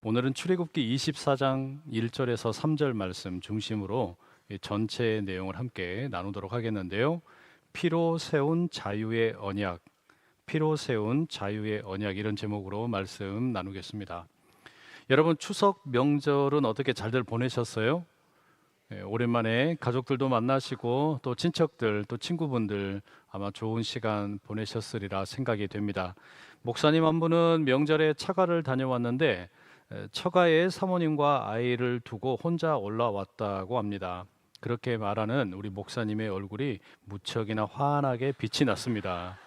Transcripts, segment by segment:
오늘은 출애굽기 24장 1절에서 3절 말씀 중심으로 이 전체 내용을 함께 나누도록 하겠는데요. 피로 세운 자유의 언약, 피로 세운 자유의 언약, 이런 제목으로 말씀 나누겠습니다. 여러분, 추석 명절은 어떻게 잘들 보내셨어요? 오랜만에 가족들도 만나시고 또 친척들, 또 친구분들 아마 좋은 시간 보내셨으리라 생각이 됩니다. 목사님 한 분은 명절에 처가를 다녀왔는데 처가에 사모님과 아이를 두고 혼자 올라왔다고 합니다. 그렇게 말하는 우리 목사님의 얼굴이 무척이나 환하게 빛이 났습니다.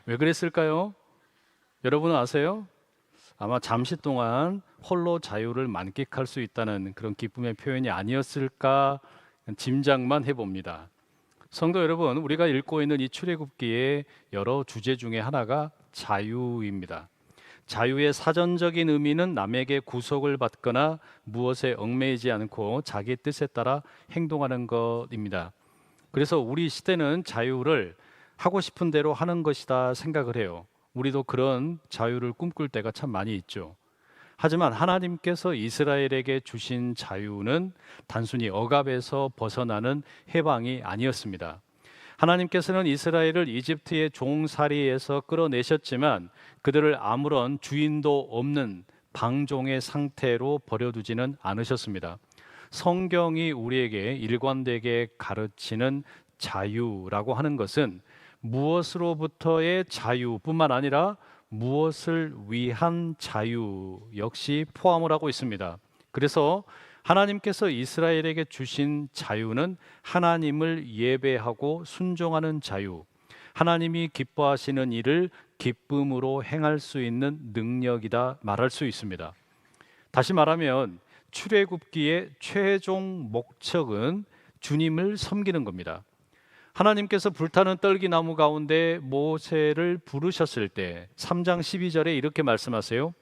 왜 그랬을까요? 여러분은 아세요? 아마 잠시 동안 홀로 자유를 만끽할 수 있다는 그런 기쁨의 표현이 아니었을까 짐작만 해봅니다. 성도 여러분, 우리가 읽고 있는 이 출애굽기의 여러 주제 중에 하나가 자유입니다. 자유의 사전적인 의미는 남에게 구속을 받거나 무엇에 얽매이지 않고 자기 뜻에 따라 행동하는 것입니다. 그래서 우리 시대는 자유를 하고 싶은 대로 하는 것이다 생각을 해요. 우리도 그런 자유를 꿈꿀 때가 참 많이 있죠. 하지만 하나님께서 이스라엘에게 주신 자유는 단순히 억압에서 벗어나는 해방이 아니었습니다. 하나님께서는 이스라엘을 이집트의 종살이에서 끌어내셨지만 그들을 아무런 주인도 없는 방종의 상태로 버려두지는 않으셨습니다. 성경이 우리에게 일관되게 가르치는 자유라고 하는 것은 무엇으로부터의 자유뿐만 아니라 무엇을 위한 자유 역시 포함을 하고 있습니다. 그래서 하나님께서 이스라엘에게 주신 자유는 하나님을 예배하고 순종하는 자유, 하나님이 기뻐하시는 일을 기쁨으로 행할 수 있는 능력이다 말할 수 있습니다. 다시 말하면 출애굽기의 최종 목적은 주님을 섬기는 겁니다. 하나님께서 불타는 떨기나무 가운데 모세를 부르셨을 때 3장 12절에 이렇게 말씀하세요.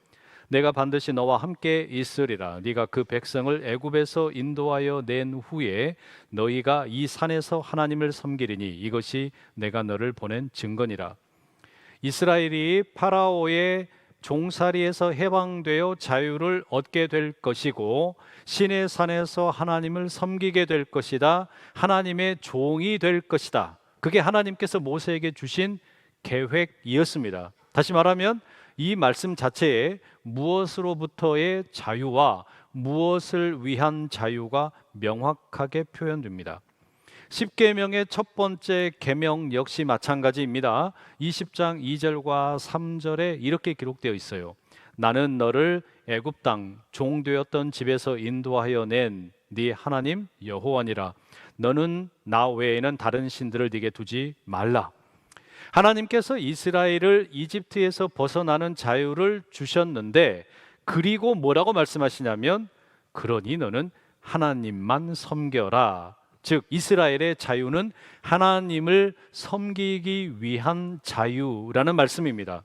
내가 반드시 너와 함께 있으리라. 네가 그 백성을 애굽에서 인도하여 낸 후에 너희가 이 산에서 하나님을 섬기리니 이것이 내가 너를 보낸 증거니라. 이스라엘이 파라오의 종살이에서 해방되어 자유를 얻게 될 것이고 시내 산에서 하나님을 섬기게 될 것이다. 하나님의 종이 될 것이다. 그게 하나님께서 모세에게 주신 계획이었습니다. 다시 말하면 이 말씀 자체에 무엇으로부터의 자유와 무엇을 위한 자유가 명확하게 표현됩니다. 십계명의 첫 번째 계명 역시 마찬가지입니다. 20장 2절과 3절에 이렇게 기록되어 있어요. 나는 너를 애굽 땅 종되었던 집에서 인도하여 낸 네 하나님 여호와니라. 너는 나 외에는 다른 신들을 네게 두지 말라. 하나님께서 이스라엘을 이집트에서 벗어나는 자유를 주셨는데 그리고 뭐라고 말씀하시냐면 그러니 너는 하나님만 섬겨라. 즉 이스라엘의 자유는 하나님을 섬기기 위한 자유라는 말씀입니다.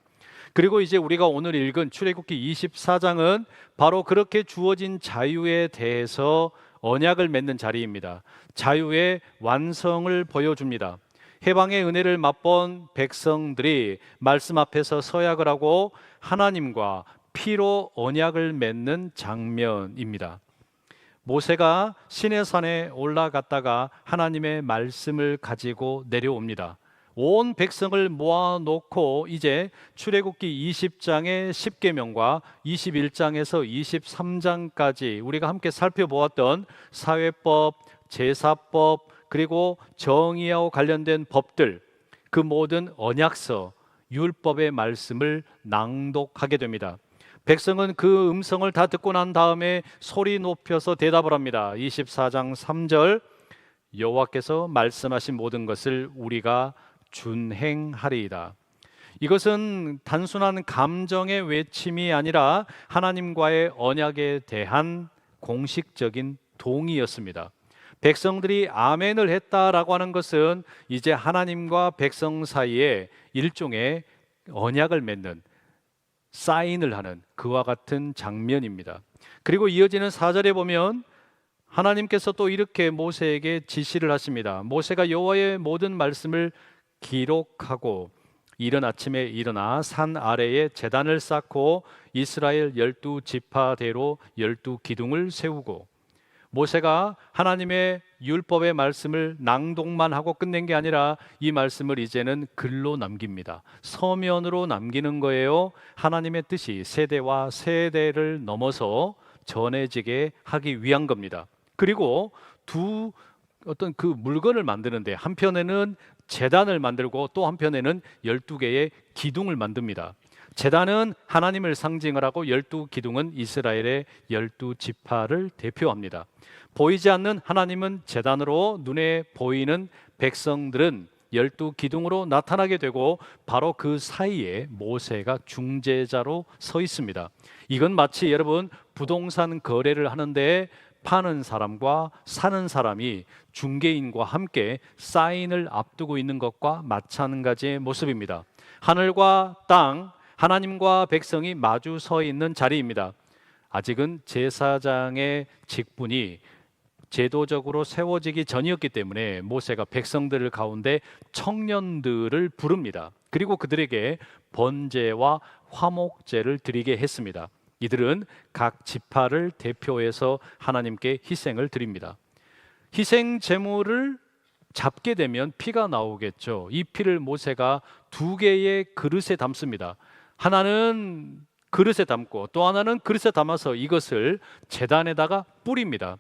그리고 이제 우리가 오늘 읽은 출애굽기 24장은 바로 그렇게 주어진 자유에 대해서 언약을 맺는 자리입니다. 자유의 완성을 보여줍니다. 해방의 은혜를 맛본 백성들이 말씀 앞에서 서약을 하고 하나님과 피로 언약을 맺는 장면입니다. 모세가 시내산에 올라갔다가 하나님의 말씀을 가지고 내려옵니다. 온 백성을 모아놓고 이제 출애굽기 20장의 10계명과 21장에서 23장까지 우리가 함께 살펴보았던 사회법, 제사법, 그리고 정의와 관련된 법들, 그 모든 언약서, 율법의 말씀을 낭독하게 됩니다. 백성은 그 음성을 다 듣고 난 다음에 소리 높여서 대답을 합니다. 24장 3절 여호와께서 말씀하신 모든 것을 우리가 준행하리이다. 이것은 단순한 감정의 외침이 아니라 하나님과의 언약에 대한 공식적인 동의였습니다. 백성들이 아멘을 했다라고 하는 것은 이제 하나님과 백성 사이에 일종의 언약을 맺는 사인을 하는 그와 같은 장면입니다. 그리고 이어지는 4절에 보면 하나님께서 또 이렇게 모세에게 지시를 하십니다. 모세가 여호와의 모든 말씀을 기록하고 이른 아침에 일어나 산 아래에 제단을 쌓고 이스라엘 12지파대로 12기둥을 세우고, 모세가 하나님의 율법의 말씀을 낭독만 하고 끝낸 게 아니라 이 말씀을 이제는 글로 남깁니다. 서면으로 남기는 거예요. 하나님의 뜻이 세대와 세대를 넘어서 전해지게 하기 위한 겁니다. 그리고 어떤 그 물건을 만드는데, 한편에는 제단을 만들고 또 한편에는 12개의 기둥을 만듭니다. 제단은 하나님을 상징을 하고 12기둥은 이스라엘의 12지파를 대표합니다. 보이지 않는 하나님은 제단으로, 눈에 보이는 백성들은 12기둥으로 나타나게 되고, 바로 그 사이에 모세가 중재자로 서 있습니다. 이건 마치 여러분 부동산 거래를 하는데 파는 사람과 사는 사람이 중개인과 함께 사인을 앞두고 있는 것과 마찬가지의 모습입니다. 하늘과 땅, 하나님과 백성이 마주 서 있는 자리입니다. 아직은 제사장의 직분이 제도적으로 세워지기 전이었기 때문에 모세가 백성들 가운데 청년들을 부릅니다. 그리고 그들에게 번제와 화목제를 드리게 했습니다. 이들은 각 지파를 대표해서 하나님께 희생을 드립니다. 희생 제물을 잡게 되면 피가 나오겠죠. 이 피를 모세가 2개의 그릇에 담습니다. 하나는 그릇에 담고 또 하나는 그릇에 담아서 이것을 제단에다가 뿌립니다.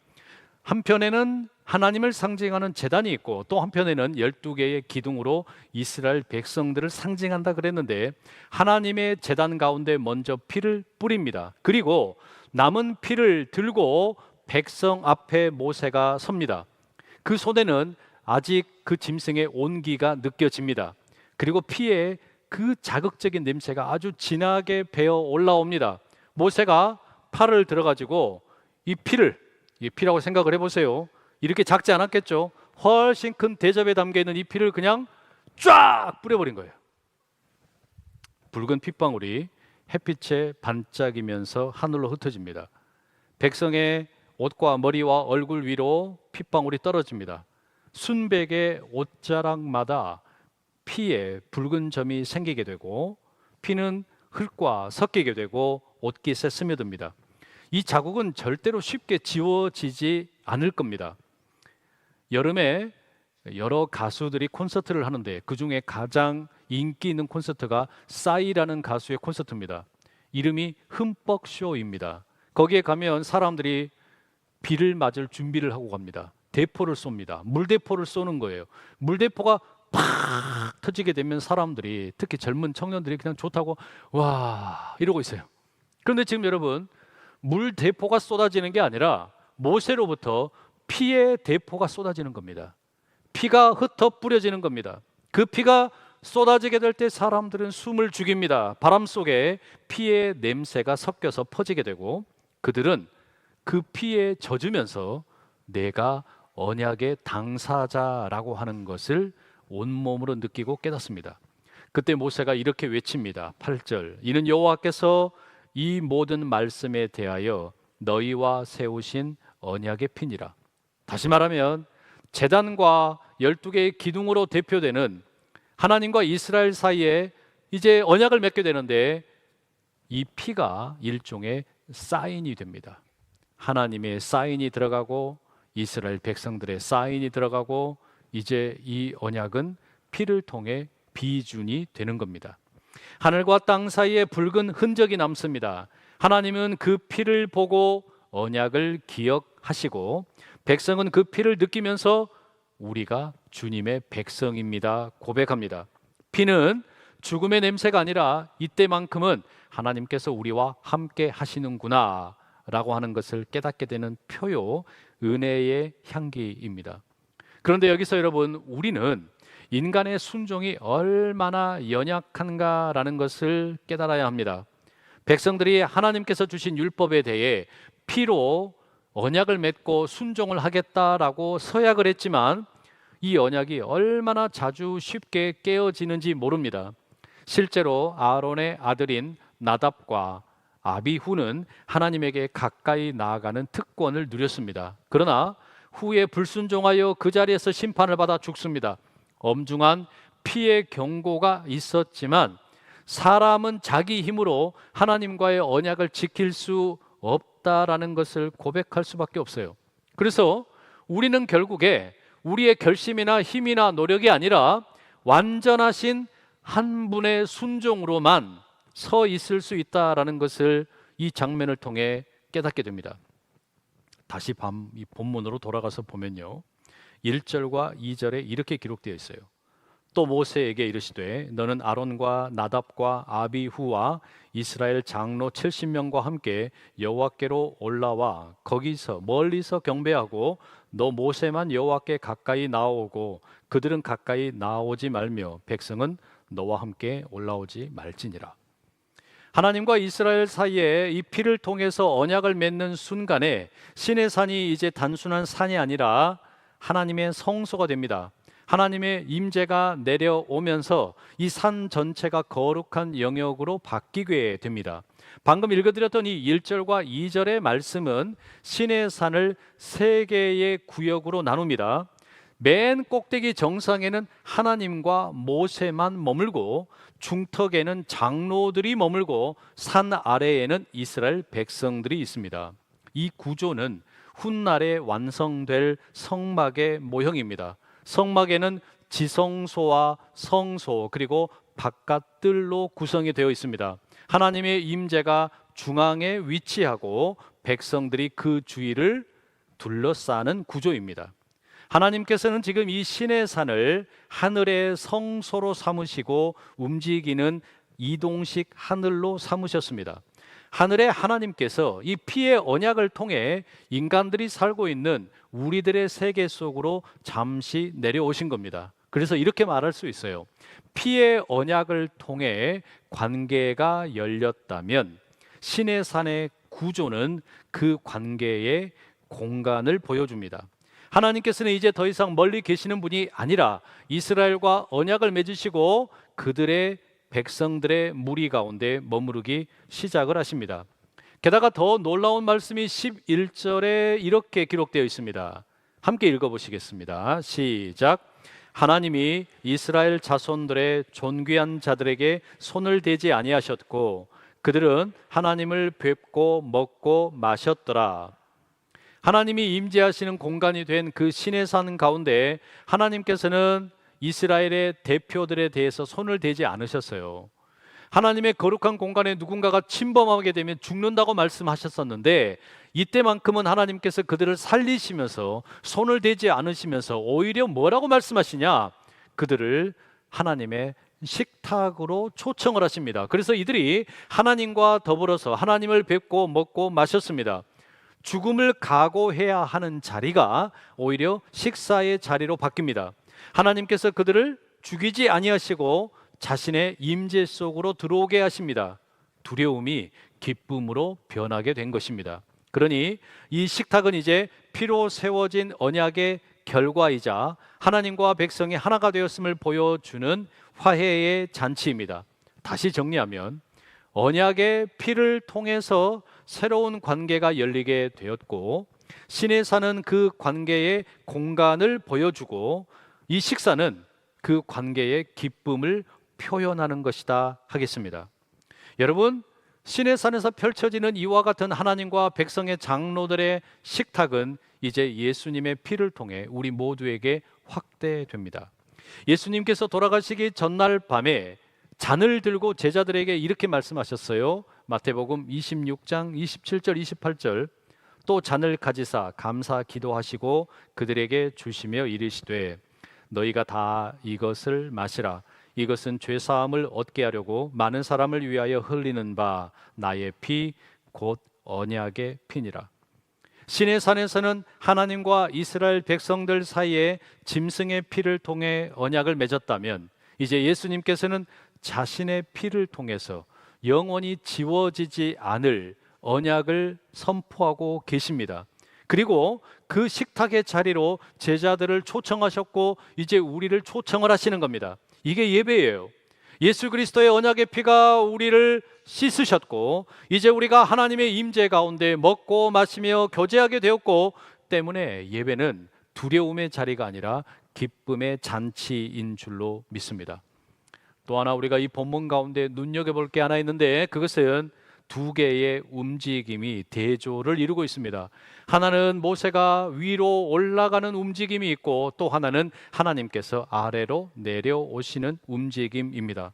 한편에는 하나님을 상징하는 제단이 있고 또 한편에는 12개의 기둥으로 이스라엘 백성들을 상징한다 그랬는데, 하나님의 제단 가운데 먼저 피를 뿌립니다. 그리고 남은 피를 들고 백성 앞에 모세가 섭니다. 그 손에는 아직 그 짐승의 온기가 느껴집니다. 그리고 피에 그 자극적인 냄새가 아주 진하게 배어 올라옵니다. 모세가 팔을 들어가지고 이 피라고 생각을 해보세요. 이렇게 작지 않았겠죠? 훨씬 큰 대접에 담겨 있는 이 피를 그냥 쫙 뿌려버린 거예요. 붉은 핏방울이 햇빛에 반짝이면서 하늘로 흩어집니다. 백성의 옷과 머리와 얼굴 위로 핏방울이 떨어집니다. 순백의 옷자락마다 피에 붉은 점이 생기게 되고, 피는 흙과 섞이게 되고 옷깃에 스며듭니다. 이 자국은 절대로 쉽게 지워지지 않을 겁니다. 여름에 여러 가수들이 콘서트를 하는데 그 중에 가장 인기 있는 콘서트가 싸이라는 가수의 콘서트입니다. 이름이 흠뻑 쇼입니다. 거기에 가면 사람들이 비를 맞을 준비를 하고 갑니다. 대포를 쏩니다. 물대포를 쏘는 거예요. 물대포가 팍 터지게 되면 사람들이, 특히 젊은 청년들이 그냥 좋다고 와 이러고 있어요. 그런데 지금 여러분, 물대포가 쏟아지는 게 아니라 모세로부터 피의 대포가 쏟아지는 겁니다. 피가 흩어 뿌려지는 겁니다. 그 피가 쏟아지게 될 때 사람들은 숨을 죽입니다. 바람 속에 피의 냄새가 섞여서 퍼지게 되고, 그들은 그 피에 젖으면서 내가 언약의 당사자라고 하는 것을 온몸으로 느끼고 깨닫습니다. 그때 모세가 이렇게 외칩니다. 8절, 이는 여호와께서 이 모든 말씀에 대하여 너희와 세우신 언약의 피니라. 다시 말하면 제단과 12개의 기둥으로 대표되는 하나님과 이스라엘 사이에 이제 언약을 맺게 되는데, 이 피가 일종의 사인이 됩니다. 하나님의 사인이 들어가고 이스라엘 백성들의 사인이 들어가고, 이제 이 언약은 피를 통해 비준이 되는 겁니다. 하늘과 땅 사이에 붉은 흔적이 남습니다. 하나님은 그 피를 보고 언약을 기억하시고, 백성은 그 피를 느끼면서 우리가 주님의 백성입니다 고백합니다. 피는 죽음의 냄새가 아니라 이때만큼은 하나님께서 우리와 함께 하시는구나 라고 하는 것을 깨닫게 되는 표요, 은혜의 향기입니다. 그런데 여기서 여러분, 우리는 인간의 순종이 얼마나 연약한가라는 것을 깨달아야 합니다. 백성들이 하나님께서 주신 율법에 대해 피로 언약을 맺고 순종을 하겠다라고 서약을 했지만, 이 언약이 얼마나 자주 쉽게 깨어지는지 모릅니다. 실제로 아론의 아들인 나답과 아비후는 하나님에게 가까이 나아가는 특권을 누렸습니다. 그러나 후에 불순종하여 그 자리에서 심판을 받아 죽습니다. 엄중한 피의 경고가 있었지만 사람은 자기 힘으로 하나님과의 언약을 지킬 수 없다라는 것을 고백할 수밖에 없어요. 그래서 우리는 결국에 우리의 결심이나 힘이나 노력이 아니라 완전하신 한 분의 순종으로만 서 있을 수 있다라는 것을 이 장면을 통해 깨닫게 됩니다. 다시 이 본문으로 돌아가서 보면요, 1절과 2절에 이렇게 기록되어 있어요. 또 모세에게 이르시되 너는 아론과 나답과 아비후와 이스라엘 장로 70명과 함께 여호와께로 올라와 거기서 멀리서 경배하고 너 모세만 여호와께 가까이 나오고 그들은 가까이 나오지 말며 백성은 너와 함께 올라오지 말지니라. 하나님과 이스라엘 사이에 이 피를 통해서 언약을 맺는 순간에 시내산이 이제 단순한 산이 아니라 하나님의 성소가 됩니다. 하나님의 임재가 내려오면서 이 산 전체가 거룩한 영역으로 바뀌게 됩니다. 방금 읽어드렸던 이 1절과 2절의 말씀은 시내산을 세 개의 구역으로 나눕니다. 맨 꼭대기 정상에는 하나님과 모세만 머물고 중턱에는 장로들이 머물고 산 아래에는 이스라엘 백성들이 있습니다. 이 구조는 훗날에 완성될 성막의 모형입니다. 성막에는 지성소와 성소 그리고 바깥들로 구성이 되어 있습니다. 하나님의 임재가 중앙에 위치하고 백성들이 그 주위를 둘러싸는 구조입니다. 하나님께서는 지금 이 시내산을 하늘의 성소로 삼으시고 움직이는 이동식 하늘로 삼으셨습니다. 하늘의 하나님께서 이 피의 언약을 통해 인간들이 살고 있는 우리들의 세계 속으로 잠시 내려오신 겁니다. 그래서 이렇게 말할 수 있어요. 피의 언약을 통해 관계가 열렸다면 시내산의 구조는 그 관계의 공간을 보여줍니다. 하나님께서는 이제 더 이상 멀리 계시는 분이 아니라 이스라엘과 언약을 맺으시고 그들의 백성들의 무리 가운데 머무르기 시작을 하십니다. 게다가 더 놀라운 말씀이 11절에 이렇게 기록되어 있습니다. 함께 읽어보시겠습니다. 시작. 하나님이 이스라엘 자손들의 존귀한 자들에게 손을 대지 아니하셨고 그들은 하나님을 뵙고 먹고 마셨더라. 하나님이 임재하시는 공간이 된 그 시내산 가운데 하나님께서는 이스라엘의 대표들에 대해서 손을 대지 않으셨어요. 하나님의 거룩한 공간에 누군가가 침범하게 되면 죽는다고 말씀하셨었는데 이때만큼은 하나님께서 그들을 살리시면서 손을 대지 않으시면서 오히려 뭐라고 말씀하시냐? 그들을 하나님의 식탁으로 초청을 하십니다. 그래서 이들이 하나님과 더불어서 하나님을 뵙고 먹고 마셨습니다. 죽음을 각오해야 하는 자리가 오히려 식사의 자리로 바뀝니다. 하나님께서 그들을 죽이지 아니하시고 자신의 임재 속으로 들어오게 하십니다. 두려움이 기쁨으로 변하게 된 것입니다. 그러니 이 식탁은 이제 피로 세워진 언약의 결과이자 하나님과 백성이 하나가 되었음을 보여주는 화해의 잔치입니다. 다시 정리하면 언약의 피를 통해서 새로운 관계가 열리게 되었고 신에 사는 그 관계의 공간을 보여주고 이 식사는 그 관계의 기쁨을 표현하는 것이다 하겠습니다. 여러분, 신의 산에서 펼쳐지는 이와 같은 하나님과 백성의 장로들의 식탁은 이제 예수님의 피를 통해 우리 모두에게 확대됩니다. 예수님께서 돌아가시기 전날 밤에 잔을 들고 제자들에게 이렇게 말씀하셨어요. 마태복음 26장 27절 28절. 또 잔을 가지사 감사 기도하시고 그들에게 주시며 이르시되 너희가 다 이것을 마시라. 이것은 죄사함을 얻게 하려고 많은 사람을 위하여 흘리는 바 나의 피 곧 언약의 피니라. 신의 산에서는 하나님과 이스라엘 백성들 사이에 짐승의 피를 통해 언약을 맺었다면 이제 예수님께서는 자신의 피를 통해서 영원히 지워지지 않을 언약을 선포하고 계십니다. 그리고 그 식탁의 자리로 제자들을 초청하셨고 이제 우리를 초청을 하시는 겁니다. 이게 예배예요. 예수 그리스도의 언약의 피가 우리를 씻으셨고 이제 우리가 하나님의 임재 가운데 먹고 마시며 교제하게 되었고 때문에 예배는 두려움의 자리가 아니라 기쁨의 잔치인 줄로 믿습니다. 또 하나 우리가 이 본문 가운데 눈여겨볼 게 하나 있는데, 그것은 두 개의 움직임이 대조를 이루고 있습니다. 하나는 모세가 위로 올라가는 움직임이 있고, 또 하나는 하나님께서 아래로 내려오시는 움직임입니다.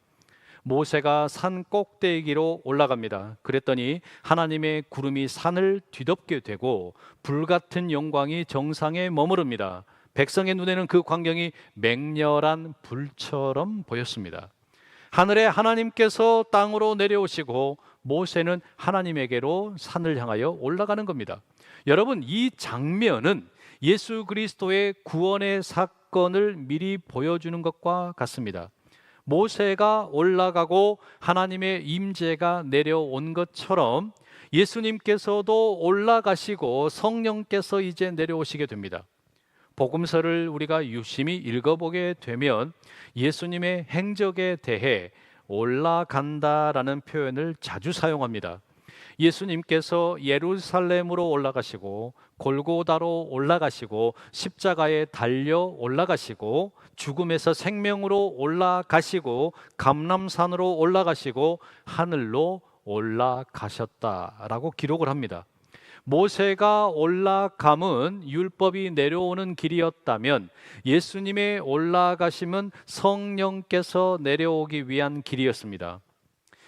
모세가 산 꼭대기로 올라갑니다. 그랬더니 하나님의 구름이 산을 뒤덮게 되고 불같은 영광이 정상에 머무릅니다. 백성의 눈에는 그 광경이 맹렬한 불처럼 보였습니다. 하늘에 하나님께서 땅으로 내려오시고 모세는 하나님에게로 산을 향하여 올라가는 겁니다. 여러분, 이 장면은 예수 그리스도의 구원의 사건을 미리 보여주는 것과 같습니다. 모세가 올라가고 하나님의 임재가 내려온 것처럼 예수님께서도 올라가시고 성령께서 이제 내려오시게 됩니다. 복음서를 우리가 유심히 읽어보게 되면 예수님의 행적에 대해 올라간다라는 표현을 자주 사용합니다. 예수님께서 예루살렘으로 올라가시고 골고다로 올라가시고 십자가에 달려 올라가시고 죽음에서 생명으로 올라가시고 감람산으로 올라가시고 하늘로 올라가셨다라고 기록을 합니다. 모세가 올라감은 율법이 내려오는 길이었다면 예수님의 올라가심은 성령께서 내려오기 위한 길이었습니다.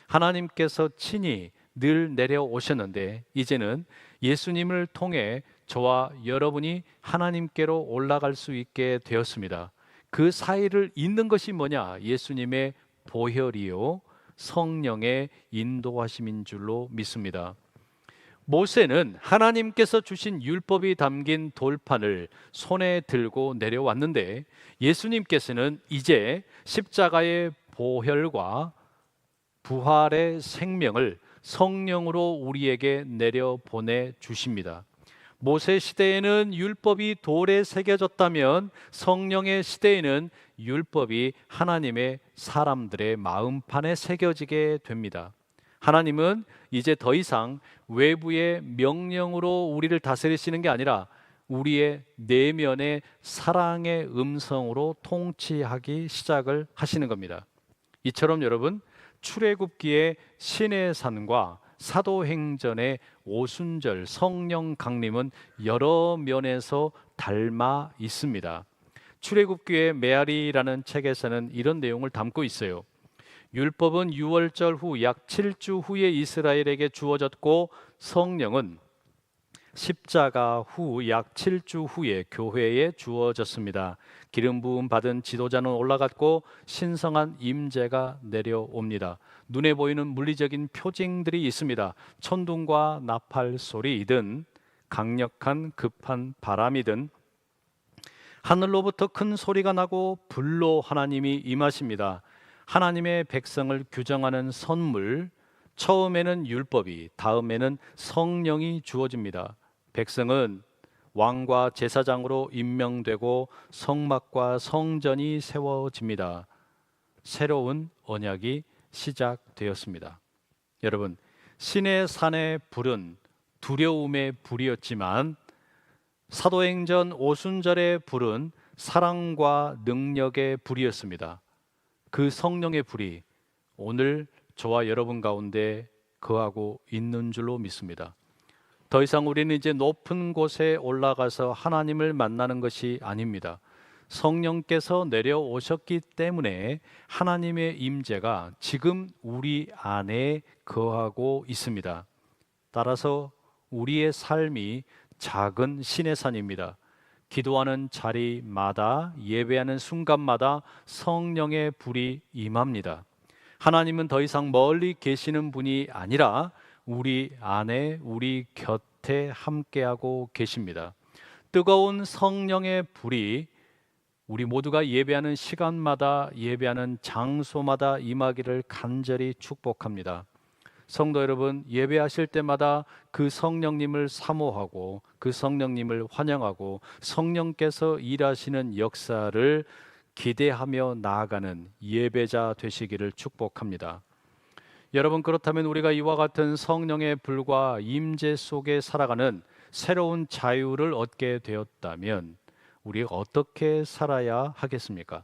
하나님께서 친히 늘 내려오셨는데 이제는 예수님을 통해 저와 여러분이 하나님께로 올라갈 수 있게 되었습니다. 그 사이를 잇는 것이 뭐냐? 예수님의 보혈이요 성령의 인도하심인 줄로 믿습니다. 모세는 하나님께서 주신 율법이 담긴 돌판을 손에 들고 내려왔는데 예수님께서는 이제 십자가의 보혈과 부활의 생명을 성령으로 우리에게 내려보내 주십니다. 모세 시대에는 율법이 돌에 새겨졌다면 성령의 시대에는 율법이 하나님의 사람들의 마음판에 새겨지게 됩니다. 하나님은 이제 더 이상 외부의 명령으로 우리를 다스리시는 게 아니라 우리의 내면의 사랑의 음성으로 통치하기 시작을 하시는 겁니다. 이처럼 여러분, 출애굽기의 신의 산과 사도행전의 오순절 성령 강림은 여러 면에서 닮아 있습니다. 출애굽기의 메아리라는 책에서는 이런 내용을 담고 있어요. 율법은 유월절 후 약 7주 후에 이스라엘에게 주어졌고 성령은 십자가 후 약 7주 후에 교회에 주어졌습니다. 기름 부음 받은 지도자는 올라갔고 신성한 임재가 내려옵니다. 눈에 보이는 물리적인 표징들이 있습니다. 천둥과 나팔 소리이든 강력한 급한 바람이든 하늘로부터 큰 소리가 나고 불로 하나님이 임하십니다. 하나님의 백성을 규정하는 선물, 처음에는 율법이, 다음에는 성령이 주어집니다. 백성은 왕과 제사장으로 임명되고 성막과 성전이 세워집니다. 새로운 언약이 시작되었습니다. 여러분, 신의 산의 불은 두려움의 불이었지만 사도행전 오순절의 불은 사랑과 능력의 불이었습니다. 그 성령의 불이 오늘 저와 여러분 가운데 거하고 있는 줄로 믿습니다. 더 이상 우리는 이제 높은 곳에 올라가서 하나님을 만나는 것이 아닙니다. 성령께서 내려오셨기 때문에 하나님의 임재가 지금 우리 안에 거하고 있습니다. 따라서 우리의 삶이 작은 신의 산입니다. 기도하는 자리마다, 예배하는 순간마다 성령의 불이 임합니다. 하나님은 더 이상 멀리 계시는 분이 아니라 우리 안에, 우리 곁에 함께하고 계십니다. 뜨거운 성령의 불이 우리 모두가 예배하는 시간마다, 예배하는 장소마다 임하기를 간절히 축복합니다. 성도 여러분, 예배하실 때마다 그 성령님을 사모하고 그 성령님을 환영하고 성령께서 일하시는 역사를 기대하며 나아가는 예배자 되시기를 축복합니다. 여러분, 그렇다면 우리가 이와 같은 성령의 불과 임재 속에 살아가는 새로운 자유를 얻게 되었다면 우리가 어떻게 살아야 하겠습니까?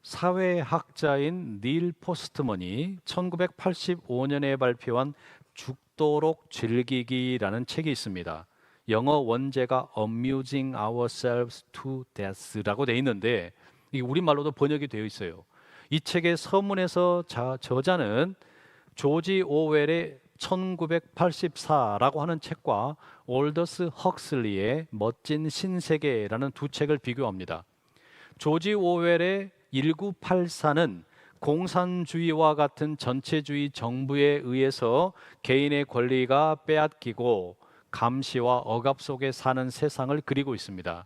사회학자인 닐 포스트먼이 1985년에 발표한 죽도록 즐기기라는 책이 있습니다. 영어 원제가 Amusing Ourselves to Death라고 되어 있는데 이게 우리말로도 번역이 되어 있어요. 이 책의 서문에서 저자는 조지 오웰의 1984라고 하는 책과 올더스 헉슬리의 멋진 신세계라는 두 책을 비교합니다. 조지 오웰의 1984는 공산주의와 같은 전체주의 정부에 의해서 개인의 권리가 빼앗기고 감시와 억압 속에 사는 세상을 그리고 있습니다.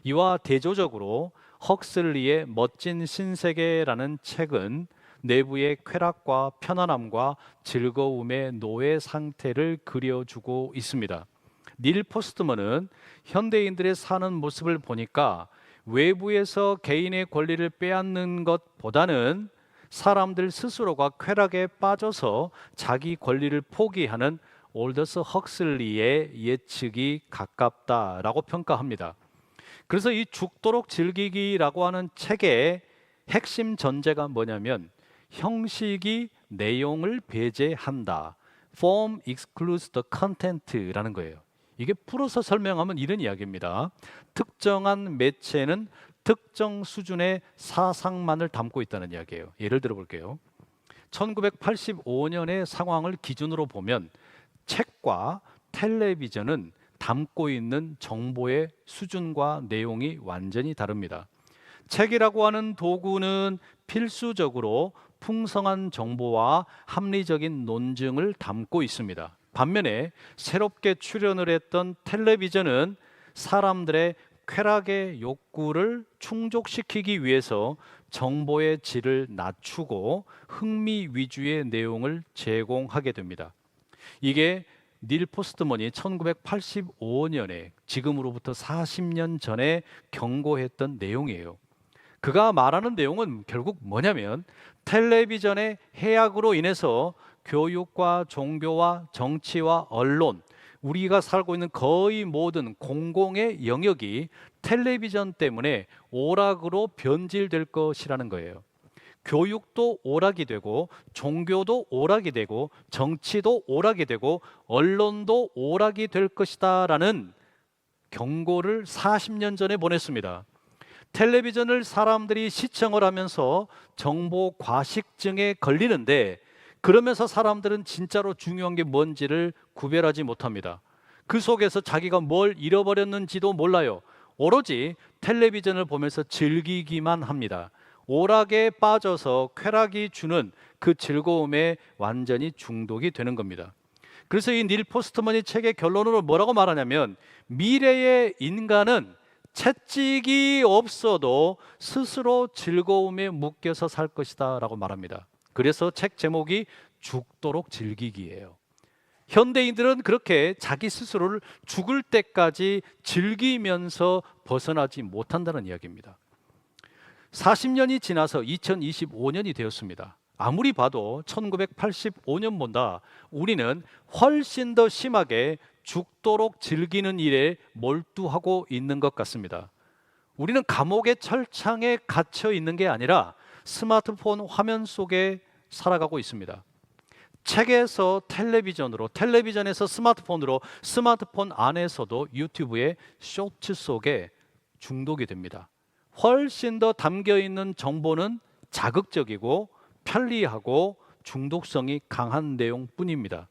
이와 대조적으로 헉슬리의 멋진 신세계라는 책은 내부의 쾌락과 편안함과 즐거움의 노예 상태를 그려주고 있습니다. 닐 포스트먼은 현대인들의 사는 모습을 보니까 외부에서 개인의 권리를 빼앗는 것보다는 사람들 스스로가 쾌락에 빠져서 자기 권리를 포기하는 올더스 헉슬리의 예측이 가깝다라고 평가합니다. 그래서 이 죽도록 즐기기라고 하는 책의 핵심 전제가 뭐냐면 형식이 내용을 배제한다. Form excludes the content라는 거예요. 이게 풀어서 설명하면 이런 이야기입니다. 특정한 매체는 특정 수준의 사상만을 담고 있다는 이야기예요. 예를 들어 볼게요. 1985년의 상황을 기준으로 보면 책과 텔레비전은 담고 있는 정보의 수준과 내용이 완전히 다릅니다. 책이라고 하는 도구는 필수적으로 풍성한 정보와 합리적인 논증을 담고 있습니다. 반면에 새롭게 출연을 했던 텔레비전은 사람들의 쾌락의 욕구를 충족시키기 위해서 정보의 질을 낮추고 흥미 위주의 내용을 제공하게 됩니다. 이게 닐 포스트먼이 1985년에 지금으로부터 40년 전에 경고했던 내용이에요. 그가 말하는 내용은 결국 뭐냐면 텔레비전의 해악으로 인해서 교육과 종교와 정치와 언론, 우리가 살고 있는 거의 모든 공공의 영역이 텔레비전 때문에 오락으로 변질될 것이라는 거예요. 교육도 오락이 되고 종교도 오락이 되고 정치도 오락이 되고 언론도 오락이 될 것이다라는 경고를 40년 전에 보냈습니다. 텔레비전을 사람들이 시청을 하면서 정보 과식증에 걸리는데 그러면서 사람들은 진짜로 중요한 게 뭔지를 구별하지 못합니다. 그 속에서 자기가 뭘 잃어버렸는지도 몰라요. 오로지 텔레비전을 보면서 즐기기만 합니다. 오락에 빠져서 쾌락이 주는 그 즐거움에 완전히 중독이 되는 겁니다. 그래서 이 닐 포스트먼이 책의 결론으로 뭐라고 말하냐면 미래의 인간은 채찍이 없어도 스스로 즐거움에 묶여서 살 것이다 라고 말합니다. 그래서 책 제목이 죽도록 즐기기예요. 현대인들은 그렇게 자기 스스로를 죽을 때까지 즐기면서 벗어나지 못한다는 이야기입니다. 40년이 지나서 2025년이 되었습니다. 아무리 봐도 1985년보다 우리는 훨씬 더 심하게 죽도록 즐기는 일에 몰두하고 있는 것 같습니다. 우리는 감옥의 철창에 갇혀 있는 게 아니라 스마트폰 화면 속에 살아가고 있습니다. 책에서 텔레비전으로, 텔레비전에서 스마트폰으로, 스마트폰 안에서도 유튜브의 쇼츠 속에 중독이 됩니다. 훨씬 더 담겨 있는 정보는 자극적이고 편리하고 중독성이 강한 내용뿐입니다.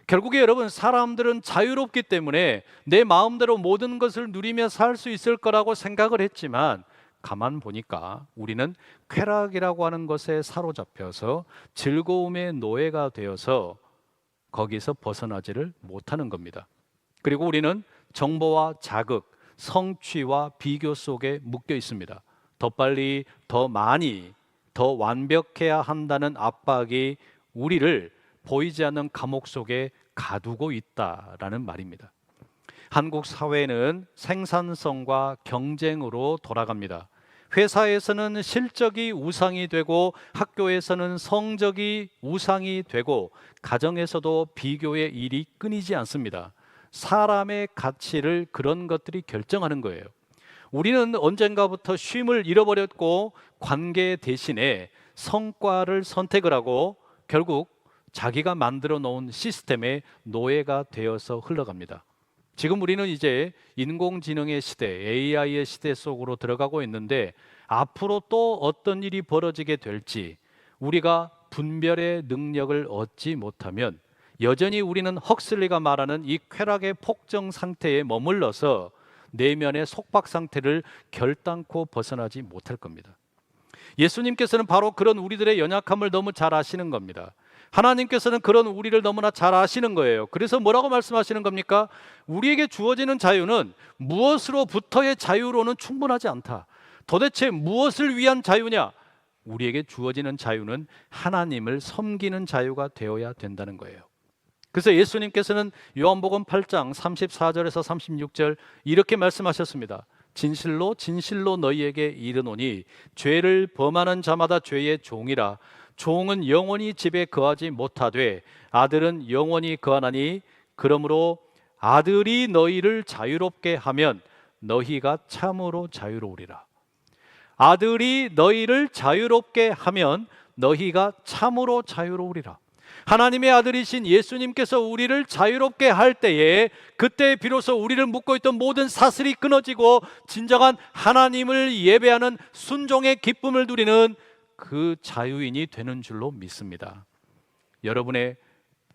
결국에 여러분, 사람들은 자유롭기 때문에 내 마음대로 모든 것을 누리며 살 수 있을 거라고 생각을 했지만 가만 보니까 우리는 쾌락이라고 하는 것에 사로잡혀서 즐거움의 노예가 되어서 거기서 벗어나지를 못하는 겁니다. 그리고 우리는 정보와 자극, 성취와 비교 속에 묶여 있습니다. 더 빨리, 더 많이, 더 완벽해야 한다는 압박이 우리를 보이지 않는 감옥 속에 가두고 있다라는 말입니다. 한국 사회는 생산성과 경쟁으로 돌아갑니다. 회사에서는 실적이 우상이 되고 학교에서는 성적이 우상이 되고 가정에서도 비교의 일이 끊이지 않습니다. 사람의 가치를 그런 것들이 결정하는 거예요. 우리는 언젠가부터 쉼을 잃어버렸고 관계 대신에 성과를 선택을 하고 결국 자기가 만들어 놓은 시스템의 노예가 되어서 흘러갑니다. 지금 우리는 이제 인공지능의 시대, AI의 시대 속으로 들어가고 있는데 앞으로 또 어떤 일이 벌어지게 될지 우리가 분별의 능력을 얻지 못하면 여전히 우리는 헉슬리가 말하는 이 쾌락의 폭정 상태에 머물러서 내면의 속박 상태를 결단코 벗어나지 못할 겁니다. 예수님께서는 바로 그런 우리들의 연약함을 너무 잘 아시는 겁니다. 하나님께서는 그런 우리를 너무나 잘 아시는 거예요. 그래서 뭐라고 말씀하시는 겁니까? 우리에게 주어지는 자유는 무엇으로부터의 자유로는 충분하지 않다. 도대체 무엇을 위한 자유냐? 우리에게 주어지는 자유는 하나님을 섬기는 자유가 되어야 된다는 거예요. 그래서 예수님께서는 요한복음 8장 34절에서 36절 이렇게 말씀하셨습니다. 진실로 진실로 너희에게 이르노니 죄를 범하는 자마다 죄의 종이라. 종은 영원히 집에 거하지 못하되 아들은 영원히 거하나니 그러므로 아들이 너희를 자유롭게 하면 너희가 참으로 자유로우리라. 아들이 너희를 자유롭게 하면 너희가 참으로 자유로우리라. 하나님의 아들이신 예수님께서 우리를 자유롭게 할 때에 그때 비로소 우리를 묶고 있던 모든 사슬이 끊어지고 진정한 하나님을 예배하는 순종의 기쁨을 누리는 그 자유인이 되는 줄로 믿습니다. 여러분의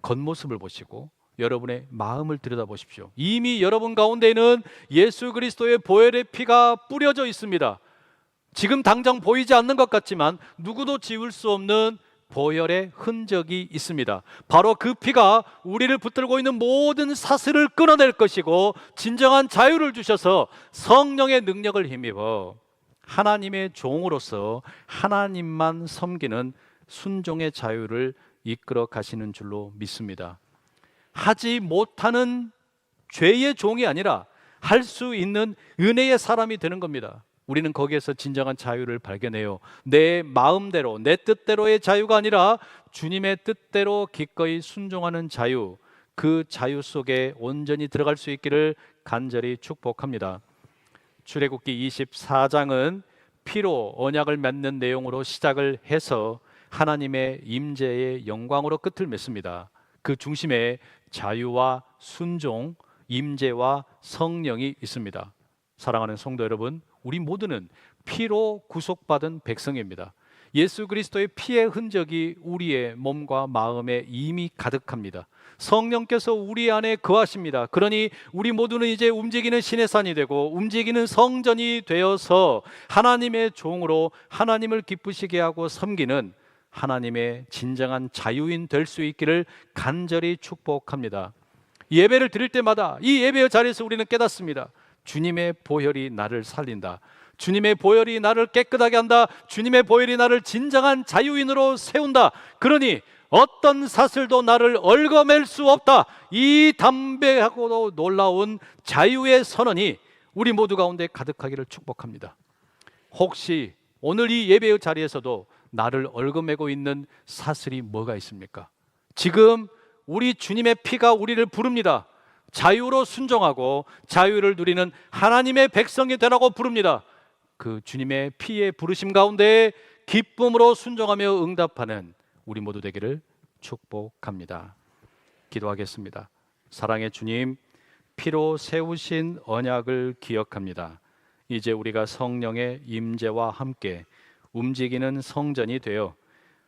겉모습을 보시고 여러분의 마음을 들여다보십시오. 이미 여러분 가운데에는 예수 그리스도의 보혈의 피가 뿌려져 있습니다. 지금 당장 보이지 않는 것 같지만 누구도 지울 수 없는 보혈의 흔적이 있습니다. 바로 그 피가 우리를 붙들고 있는 모든 사슬을 끊어낼 것이고 진정한 자유를 주셔서 성령의 능력을 힘입어 하나님의 종으로서 하나님만 섬기는 순종의 자유를 이끌어 가시는 줄로 믿습니다. 하지 못하는 죄의 종이 아니라 할 수 있는 은혜의 사람이 되는 겁니다. 우리는 거기에서 진정한 자유를 발견해요. 내 마음대로, 내 뜻대로의 자유가 아니라 주님의 뜻대로 기꺼이 순종하는 자유, 그 자유 속에 온전히 들어갈 수 있기를 간절히 축복합니다. 출애굽기 24장은 피로 언약을 맺는 내용으로 시작을 해서 하나님의 임재의 영광으로 끝을 맺습니다. 그 중심에 자유와 순종, 임재와 성령이 있습니다. 사랑하는 성도 여러분, 우리 모두는 피로 구속받은 백성입니다. 예수 그리스도의 피의 흔적이 우리의 몸과 마음에 이미 가득합니다. 성령께서 우리 안에 거하십니다. 그러니 우리 모두는 이제 움직이는 신의 산이 되고 움직이는 성전이 되어서 하나님의 종으로 하나님을 기쁘시게 하고 섬기는 하나님의 진정한 자유인 될 수 있기를 간절히 축복합니다. 예배를 드릴 때마다 이 예배의 자리에서 우리는 깨닫습니다. 주님의 보혈이 나를 살린다. 주님의 보혈이 나를 깨끗하게 한다. 주님의 보혈이 나를 진정한 자유인으로 세운다. 그러니 어떤 사슬도 나를 얽어맬 수 없다. 이 담대하고도 놀라운 자유의 선언이 우리 모두 가운데 가득하기를 축복합니다. 혹시 오늘 이 예배의 자리에서도 나를 얽어매고 있는 사슬이 뭐가 있습니까? 지금 우리 주님의 피가 우리를 부릅니다. 자유로 순종하고 자유를 누리는 하나님의 백성이 되라고 부릅니다. 그 주님의 피의 부르심 가운데 기쁨으로 순종하며 응답하는 우리 모두 되기를 축복합니다. 기도하겠습니다. 사랑의 주님, 피로 세우신 언약을 기억합니다. 이제 우리가 성령의 임재와 함께 움직이는 성전이 되어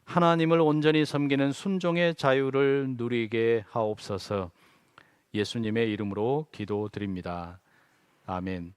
하나님을 온전히 섬기는 순종의 자유를 누리게 하옵소서. 예수님의 이름으로 기도드립니다. 아멘.